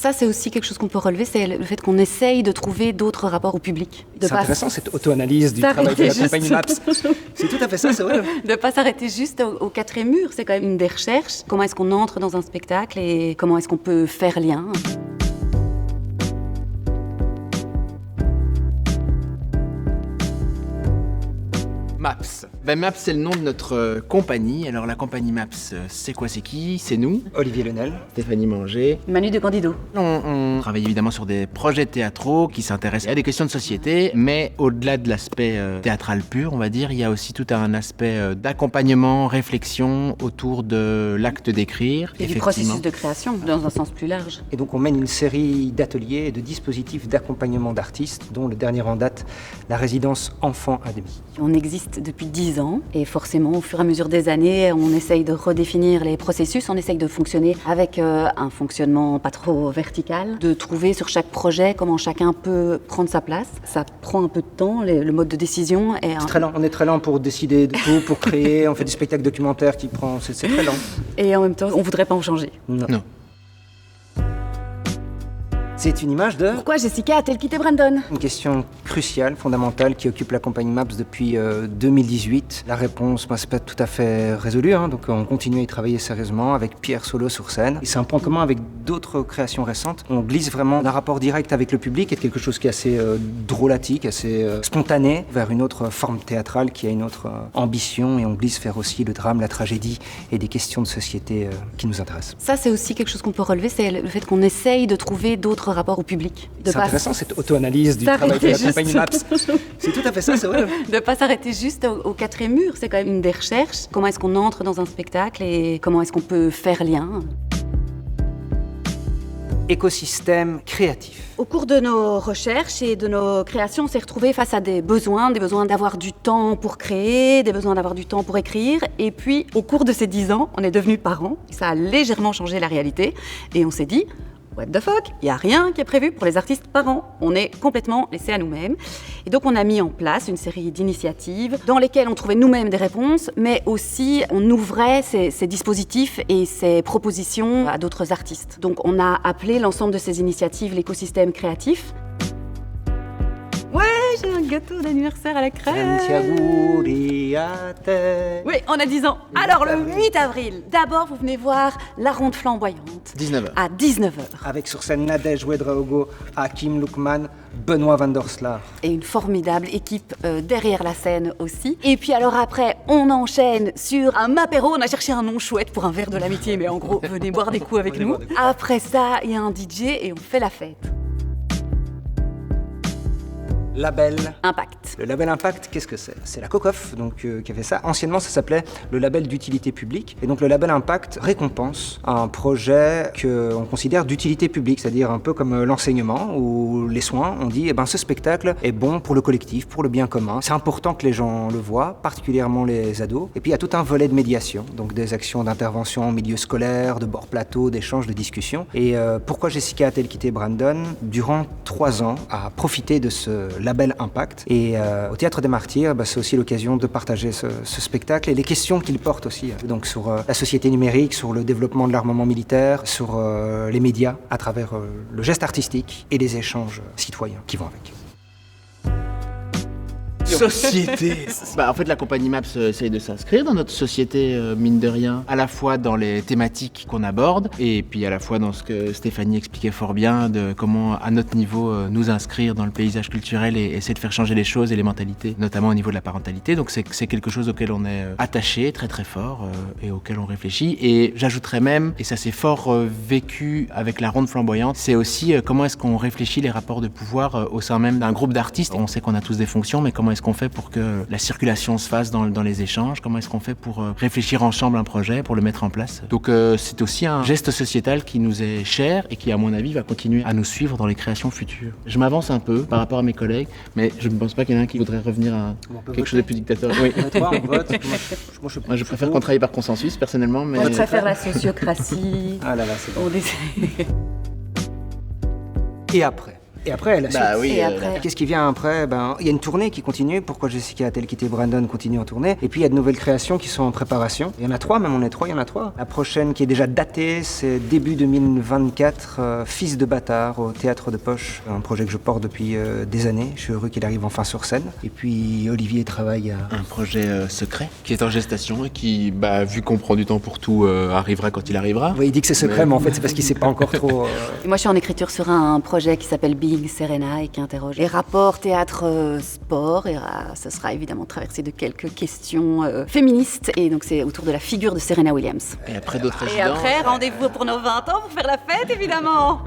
Ça, c'est aussi quelque chose qu'on peut relever, c'est le fait qu'on essaye de trouver d'autres rapports au public. C'est intéressant cette auto-analyse du travail de la compagnie MAPS. C'est tout à fait ça, c'est vrai. De ne pas s'arrêter juste au quatrième mur, c'est quand même une des recherches. Comment est-ce qu'on entre dans un spectacle et comment est-ce qu'on peut faire lien. MAPS. MAPS, c'est le nom de notre compagnie. Alors la compagnie MAPS, c'est quoi, c'est qui? C'est nous. Olivier Lenel. Stéphanie Manger. Manu de Candido. On travaille évidemment sur des projets théâtraux qui s'intéressent à des questions de société, mais au-delà de l'aspect théâtral pur, on va dire, il y a aussi tout un aspect d'accompagnement, réflexion autour de l'acte d'écrire. Et du processus de création, dans un sens plus large. Et donc on mène une série d'ateliers et de dispositifs d'accompagnement d'artistes, dont le dernier en date, la résidence Enfants à demi. On existe depuis 10 ans et forcément au fur et à mesure des années on essaye de redéfinir les processus, on essaye de fonctionner avec un fonctionnement pas trop vertical, de trouver sur chaque projet comment chacun peut prendre sa place. Ça prend un peu de temps, le mode de décision est on est très lent pour décider de tout, pour créer, on fait du spectacle documentaire qui prend, c'est très lent. Et en même temps on voudrait pas en changer. Non. C'est une image de... Pourquoi Jessica a-t-elle quitté Brandon? Une question cruciale, fondamentale, qui occupe la compagnie MAPS depuis 2018. La réponse, c'est pas tout à fait résolu, donc on continue à y travailler sérieusement avec Pierre Solo sur scène. Et c'est un point commun avec d'autres créations récentes. On glisse vraiment d'un rapport direct avec le public et de quelque chose qui est assez drôlatique, assez spontané, vers une autre forme théâtrale qui a une autre ambition, et on glisse vers aussi le drame, la tragédie et des questions de société qui nous intéressent. Ça, c'est aussi quelque chose qu'on peut relever, c'est le fait qu'on essaye de trouver d'autres rapports au public. C'est intéressant cette auto-analyse du travail de la compagnie MAPS. C'est tout à fait ça, c'est vrai. De ne pas s'arrêter juste au quatrième mur, c'est quand même une des recherches. Comment est-ce qu'on entre dans un spectacle et comment est-ce qu'on peut faire lien. Écosystème créatif. Au cours de nos recherches et de nos créations, on s'est retrouvés face à des besoins d'avoir du temps pour créer, des besoins d'avoir du temps pour écrire. Et puis, au cours de ces 10 ans, on est devenus parents. Ça a légèrement changé la réalité. Et on s'est dit... What the fuck? Il n'y a rien qui est prévu pour les artistes parents. On est complètement laissés à nous-mêmes. Et donc on a mis en place une série d'initiatives dans lesquelles on trouvait nous-mêmes des réponses, mais aussi on ouvrait ces dispositifs et ces propositions à d'autres artistes. Donc on a appelé l'ensemble de ces initiatives l'écosystème créatif. Ouais, j'ai un gâteau d'anniversaire à la crème. Oui, on a 10 ans. Alors le 8 avril, d'abord vous venez voir la ronde flamboyante. 19h. À 19h. Avec sur scène Nadège Ouedraogo, Hakim Lukman, Benoît Van der Slaar. Et une formidable équipe derrière la scène aussi. Et puis alors après, on enchaîne sur un apéro. On a cherché un nom chouette pour un verre de l'amitié, mais en gros, venez boire des coups avec nous. Après ça, il y a un DJ et on fait la fête. Label Impact. Le label Impact, qu'est-ce que c'est? C'est la COCOF qui a fait ça. Anciennement, ça s'appelait le label d'utilité publique. Et donc le label Impact récompense un projet qu'on considère d'utilité publique, c'est-à-dire un peu comme l'enseignement ou les soins. On dit, ce spectacle est bon pour le collectif, pour le bien commun. C'est important que les gens le voient, particulièrement les ados. Et puis il y a tout un volet de médiation, donc des actions d'intervention en milieu scolaire, de bord plateau, d'échanges, de discussions. Et pourquoi Jessica a-t-elle quitté Brandon? Durant 3 ans, a profité de ce label Impact. Et au Théâtre des Martyrs, c'est aussi l'occasion de partager ce spectacle et les questions qu'il porte aussi. Donc sur la société numérique, sur le développement de l'armement militaire, sur les médias, à travers le geste artistique et les échanges citoyens qui vont avec. Société. En fait, la compagnie MAPS essaye de s'inscrire dans notre société, mine de rien, à la fois dans les thématiques qu'on aborde, et puis à la fois dans ce que Stéphanie expliquait fort bien, de comment, à notre niveau, nous inscrire dans le paysage culturel et essayer de faire changer les choses et les mentalités, notamment au niveau de la parentalité. Donc c'est quelque chose auquel on est attaché très très fort et auquel on réfléchit. Et j'ajouterais même, et ça s'est fort vécu avec la ronde flamboyante, c'est aussi comment est-ce qu'on réfléchit les rapports de pouvoir au sein même d'un groupe d'artistes. On sait qu'on a tous des fonctions, mais comment est-ce qu'on fait pour que la circulation se fasse dans les échanges? Comment est-ce qu'on fait pour réfléchir ensemble un projet, pour le mettre en place? Donc c'est aussi un geste sociétal qui nous est cher et qui, à mon avis, va continuer à nous suivre dans les créations futures. Je m'avance un peu par rapport à mes collègues, mais je ne pense pas qu'il y en a un qui voudrait revenir à quelque chose de plus dictatorial. Oui. On vote. Moi, je préfère qu'on travaille par consensus, personnellement. Mais... On préfère la sociocratie. Ah là là, c'est bon. On essaie. Et après Et après, la suite. Bah oui, Et après Qu'est-ce qui vient après? Il y a une tournée qui continue. Pourquoi Jessica a-t-elle quitté Brandon continue en tournée. Et puis il y a de nouvelles créations qui sont en préparation. Il y en a 3, même on est 3, il y en a 3. La prochaine qui est déjà datée, c'est début 2024, Fils de bâtard au Théâtre de Poche. Un projet que je porte depuis des années. Je suis heureux qu'il arrive enfin sur scène. Et puis Olivier travaille à... un projet secret qui est en gestation et qui, vu qu'on prend du temps pour tout, arrivera quand il arrivera. Oui, il dit que c'est secret, mais en fait c'est parce qu'il sait pas encore trop... Et moi, je suis en écriture sur un projet qui s'appelle Being Serena et qui interroge les rapports théâtre-sport. Et ce sera évidemment traversé de quelques questions féministes. Et donc, c'est autour de la figure de Serena Williams. Et après d'autres Et résidents. après, rendez-vous pour nos 20 ans pour faire la fête, évidemment.